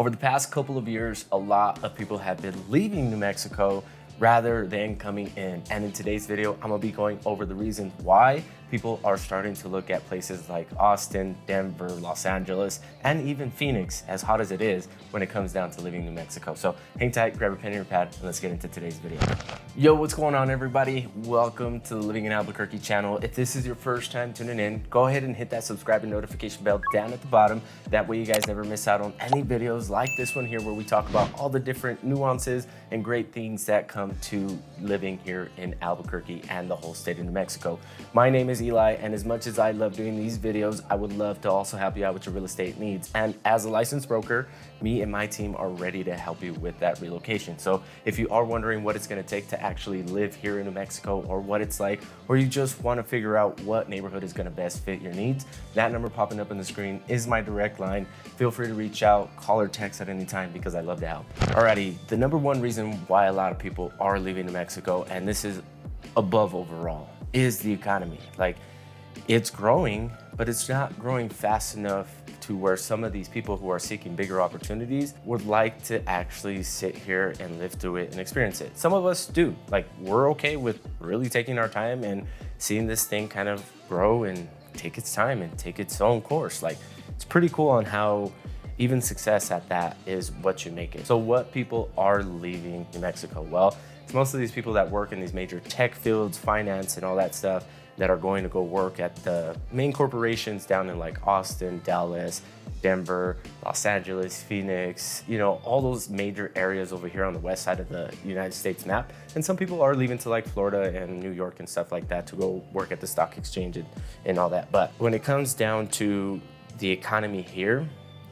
Over the past couple of years, a lot of people have been leaving New Mexico rather than coming in. And in today's video, I'm gonna be going over the reason why people are starting to look at places like Austin, Denver, Los Angeles, and even Phoenix, as hot as it is when it comes down to living in New Mexico. So hang tight, grab a pen and your pad, and let's get into today's video. Yo, what's going on, everybody? Welcome to the Living in Albuquerque channel. If this is your first time tuning in, go ahead and hit that subscribe and notification bell down at the bottom. That way you guys never miss out on any videos like this one here, where we talk about all the different nuances and great things that come to living here in Albuquerque and the whole state of New Mexico. My name is Eli, and as much as I love doing these videos, I would love to also help you out with your real estate needs. And as a licensed broker, me and my team are ready to help you with that relocation. So if you are wondering what it's gonna take to actually live here in New Mexico, or what it's like, or you just wanna figure out what neighborhood is gonna best fit your needs, that number popping up on the screen is my direct line. Feel free to reach out, call or text at any time, because I love to help. Alrighty, the number one reason why a lot of people are leaving New Mexico, and this is above overall, is the economy. Like, it's growing, but it's not growing fast enough to where some of these people who are seeking bigger opportunities would like to actually sit here and live through it and experience it. Some of us do. Like, we're okay with really taking our time and seeing this thing kind of grow and take its time and take its own course. Like, it's pretty cool on how even success at that is what you make it. So what people are leaving New Mexico? Well, it's most of these people that work in these major tech fields, finance and all that stuff, that are going to go work at the main corporations down in like Austin, Dallas, Denver, Los Angeles, Phoenix, you know, all those major areas over here on the west side of the United States map. And some people are leaving to like Florida and New York and stuff like that to go work at the stock exchange and all that. But when it comes down to the economy here,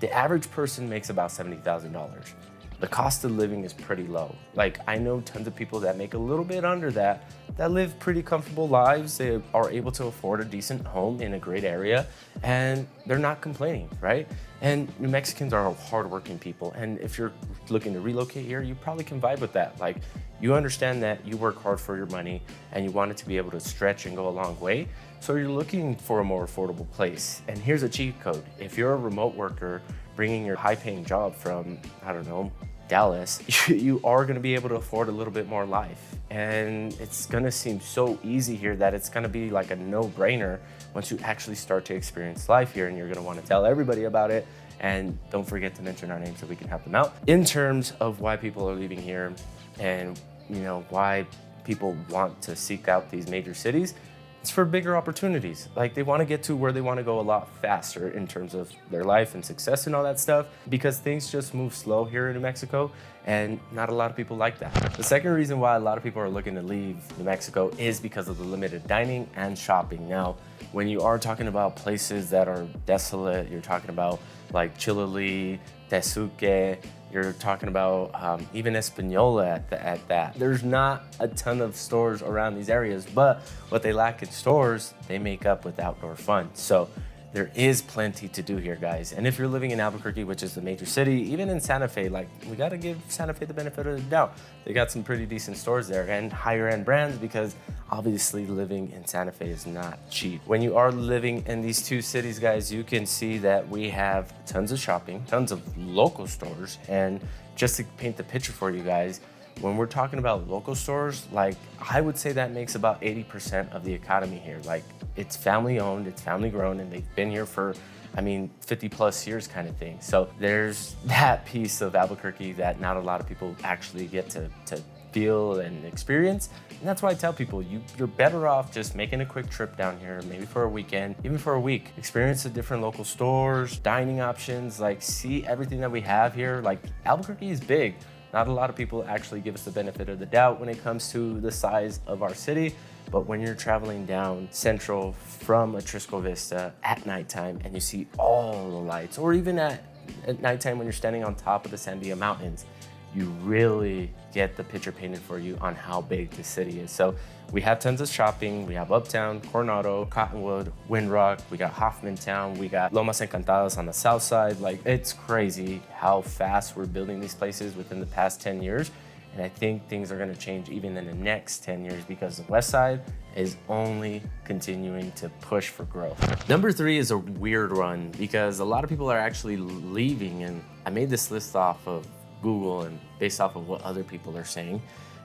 the average person makes about $70,000. The cost of living is pretty low. Like, I know tons of people that make a little bit under that live pretty comfortable lives. They are able to afford a decent home in a great area, and they're not complaining, right? And New Mexicans are hardworking people. And if you're looking to relocate here, you probably can vibe with that. Like, you understand that you work hard for your money and you want it to be able to stretch and go a long way. So you're looking for a more affordable place. And here's a cheat code. If you're a remote worker bringing your high-paying job from, I don't know, Dallas, you are gonna be able to afford a little bit more life. And it's gonna seem so easy here that it's gonna be like a no-brainer once you actually start to experience life here, and you're gonna wanna tell everybody about it. And don't forget to mention our name so we can help them out. In terms of why people are leaving here and, you know, why people want to seek out these major cities, it's for bigger opportunities. Like, they want to get to where they want to go a lot faster in terms of their life and success and all that stuff, because things just move slow here in New Mexico, and not a lot of people like that. The second reason why a lot of people are looking to leave New Mexico is because of the limited dining and shopping. Now, when you are talking about places that are desolate, you're talking about like Chiloli, Tesuque, you're talking about even Espanola at that. There's not a ton of stores around these areas, but what they lack in stores, they make up with outdoor fun. So there is plenty to do here, guys. And if you're living in Albuquerque, which is the major city, even in Santa Fe, like, we gotta give Santa Fe the benefit of the doubt. They got some pretty decent stores there and higher end brands, because obviously living in Santa Fe is not cheap. When you are living in these two cities, guys, you can see that we have tons of shopping, tons of local stores. And just to paint the picture for you guys, when we're talking about local stores, like, I would say that makes about 80% of the economy here. Like, it's family owned, it's family grown, and they've been here for, I mean, 50 plus years kind of thing. So there's that piece of Albuquerque that not a lot of people actually get to feel and experience. And that's why I tell people, you're better off just making a quick trip down here, maybe for a weekend, even for a week. Experience the different local stores, dining options, like, see everything that we have here. Like, Albuquerque is big. Not a lot of people actually give us the benefit of the doubt when it comes to the size of our city. But when you're traveling down Central from Atrisco Vista at nighttime and you see all the lights, or even at nighttime when you're standing on top of the Sandia Mountains, you really get the picture painted for you on how big the city is. So we have tons of shopping. We have Uptown, Coronado, Cottonwood, Windrock. We got Hoffmantown. We got Lomas Encantadas on the south side. Like, it's crazy how fast we're building these places within the past 10 years. And I think things are gonna change even in the next 10 years because the West Side is only continuing to push for growth. Number 3 is a weird one because a lot of people are actually leaving, and I made this list off of Google and based off of what other people are saying.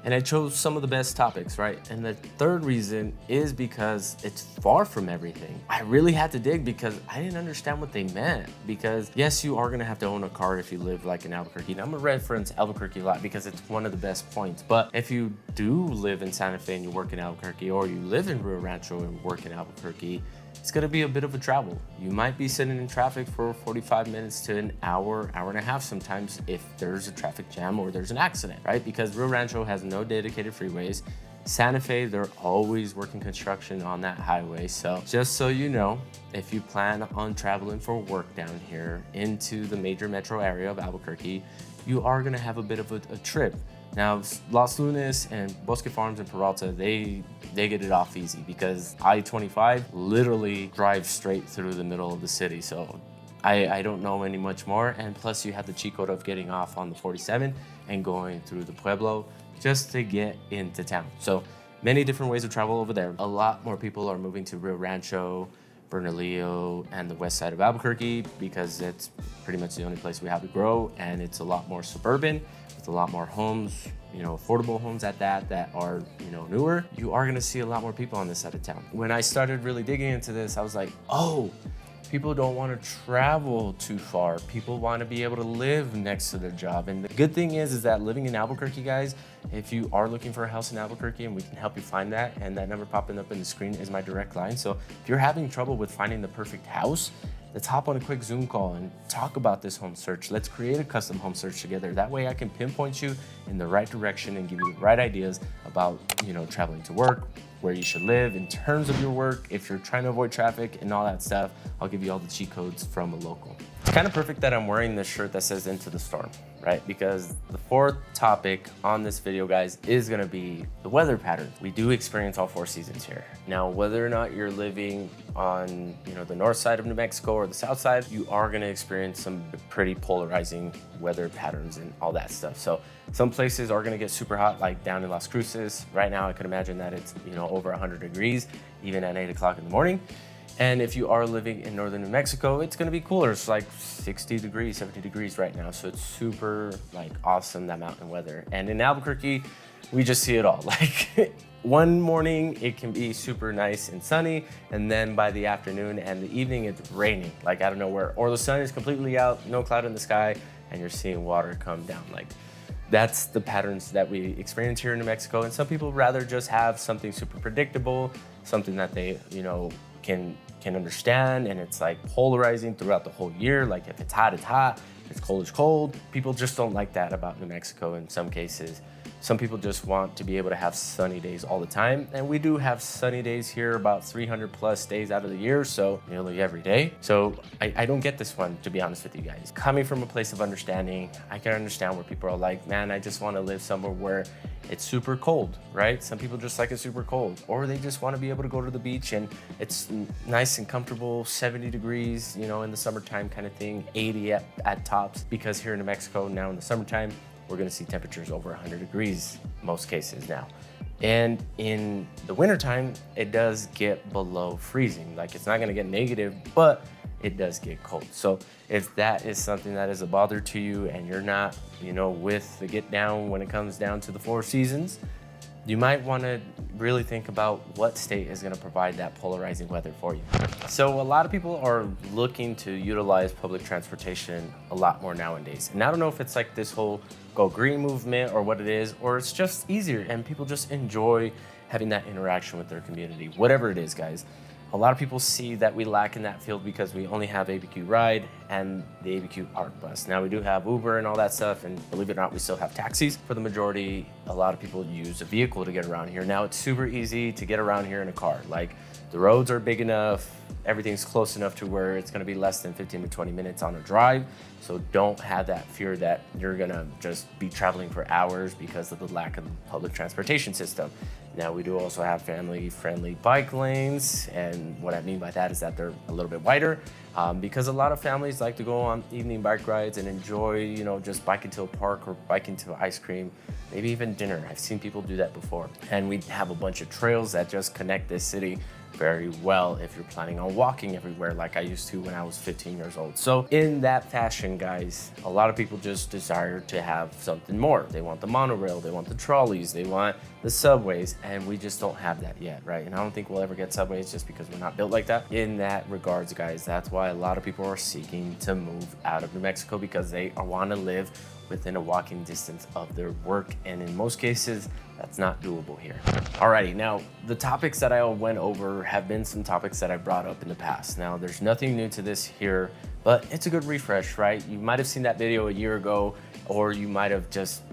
And I chose some of the best topics, right? And the third reason is because it's far from everything. I really had to dig because I didn't understand what they meant. Because yes, you are gonna have to own a car if you live like in Albuquerque. And I'm gonna reference Albuquerque a lot because it's one of the best points. But if you do live in Santa Fe and you work in Albuquerque, or you live in Rio Rancho and work in Albuquerque, it's gonna be a bit of a travel. You might be sitting in traffic for 45 minutes to an hour, hour and a half sometimes if there's a traffic jam or there's an accident, right? Because Rio Rancho has no dedicated freeways. Santa Fe, they're always working construction on that highway. So just so you know, if you plan on traveling for work down here into the major metro area of Albuquerque, you are gonna have a bit of a trip. Now, Los Lunas and Bosque Farms and Peralta, they get it off easy because I-25 literally drives straight through the middle of the city. So I don't know any much more. And plus you have the cheat code of getting off on the 47 and going through the Pueblo just to get into town. So many different ways of travel over there. A lot more people are moving to Rio Rancho, Bernalillo, and the west side of Albuquerque because it's pretty much the only place we have to grow, and it's a lot more suburban with a lot more homes, affordable homes at that are, newer. You are gonna see a lot more people on this side of town. When I started really digging into this, I was like, oh, people don't want to travel too far. People want to be able to live next to their job. And the good thing is that living in Albuquerque, guys, if you are looking for a house in Albuquerque, and we can help you find that, and that number popping up in the screen is my direct line. So if you're having trouble with finding the perfect house, let's hop on a quick Zoom call and talk about this home search. Let's create a custom home search together. That way I can pinpoint you in the right direction and give you the right ideas about, traveling to work, where you should live in terms of your work. If you're trying to avoid traffic and all that stuff, I'll give you all the cheat codes from a local. It's kind of perfect that I'm wearing this shirt that says Into the Storm, right? Because the fourth topic on this video, guys, is gonna be the weather pattern. We do experience all 4 seasons here. Now, whether or not you're living on, the north side of New Mexico or the south side, you are gonna experience some pretty polarizing weather patterns and all that stuff. So some places are gonna get super hot, like down in Las Cruces. Right now, I could imagine that it's, over 100 degrees, even at 8 o'clock in the morning. And if you are living in northern New Mexico, it's gonna be cooler. It's like 60 degrees, 70 degrees right now. So it's super awesome, that mountain weather. And in Albuquerque, we just see it all. Like one morning, it can be super nice and sunny. And then by the afternoon and the evening, it's raining, like out of nowhere. Or the sun is completely out, no cloud in the sky, and you're seeing water come down. That's the patterns that we experience here in New Mexico. And some people rather just have something super predictable, something that they, can understand, and it's polarizing throughout the whole year. Like if it's hot, if it's cold, it's cold. People just don't like that about New Mexico in some cases. Some people just want to be able to have sunny days all the time. And we do have sunny days here about 300 plus days out of the year, so nearly every day. So I don't get this one, to be honest with you guys. Coming from a place of understanding, I can understand where people are like, man, I just want to live somewhere where it's super cold, right? Some people just like it super cold, or they just want to be able to go to the beach and it's nice and comfortable, 70 degrees, in the summertime kind of thing, 80 at tops, because here in New Mexico now in the summertime, we're gonna see temperatures over 100 degrees most cases now. And in the wintertime, it does get below freezing. It's not gonna get negative, but it does get cold. So if that is something that is a bother to you and you're not, with the get down when it comes down to the 4 seasons, you might wanna really think about what state is gonna provide that polarizing weather for you. So a lot of people are looking to utilize public transportation a lot more nowadays. And I don't know if it's this whole go green movement or what it is, or it's just easier and people just enjoy having that interaction with their community, whatever it is, guys. A lot of people see that we lack in that field because we only have ABQ Ride and the ABQ Art Bus. Now we do have Uber and all that stuff, and believe it or not, we still have taxis. For the majority, a lot of people use a vehicle to get around here. Now it's super easy to get around here in a car. The roads are big enough, Everything's close enough to where it's gonna be less than 15 to 20 minutes on a drive. So don't have that fear that you're gonna just be traveling for hours because of the lack of public transportation system. Now, we do also have family-friendly bike lanes, and what I mean by that is that they're a little bit wider because a lot of families like to go on evening bike rides and enjoy, you know, just biking to a park or biking to ice cream, maybe even dinner. I've seen people do that before. And we have a bunch of trails that just connect this city very well if you're planning on walking everywhere like I used to when I was 15 years old. So in that fashion, guys, a lot of people just desire to have something more. They want the monorail, they want the trolleys, they want the subways, and we just don't have that yet, right? And I don't think we'll ever get subways just because we're not built like that. In that regards, guys, that's why a lot of people are seeking to move out of New Mexico, because they want to live within a walking distance of their work, and in most cases that's not doable here. Alrighty, now the topics that I went over have been some topics that I brought up in the past. Now there's nothing new to this here, but it's a good refresh, right? You might have seen that video a year ago, or you might have just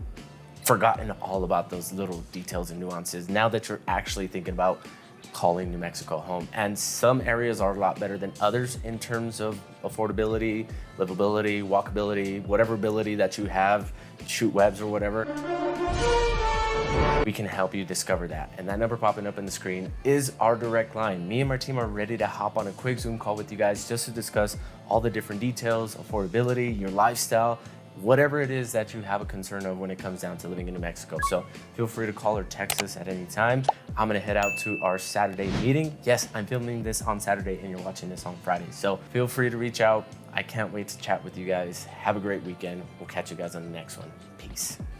forgotten all about those little details and nuances now that you're actually thinking about calling New Mexico home. And some areas are a lot better than others in terms of affordability, livability, walkability, whatever ability that you have, shoot webs or whatever. We can help you discover that. And that number popping up on the screen is our direct line. Me and my team are ready to hop on a quick Zoom call with you guys just to discuss all the different details, affordability, your lifestyle, whatever it is that you have a concern of when it comes down to living in New Mexico. So feel free to call or text us at any time. I'm gonna head out to our Saturday meeting. Yes, I'm filming this on Saturday and you're watching this on Friday. So feel free to reach out. I can't wait to chat with you guys. Have a great weekend. We'll catch you guys on the next one. Peace.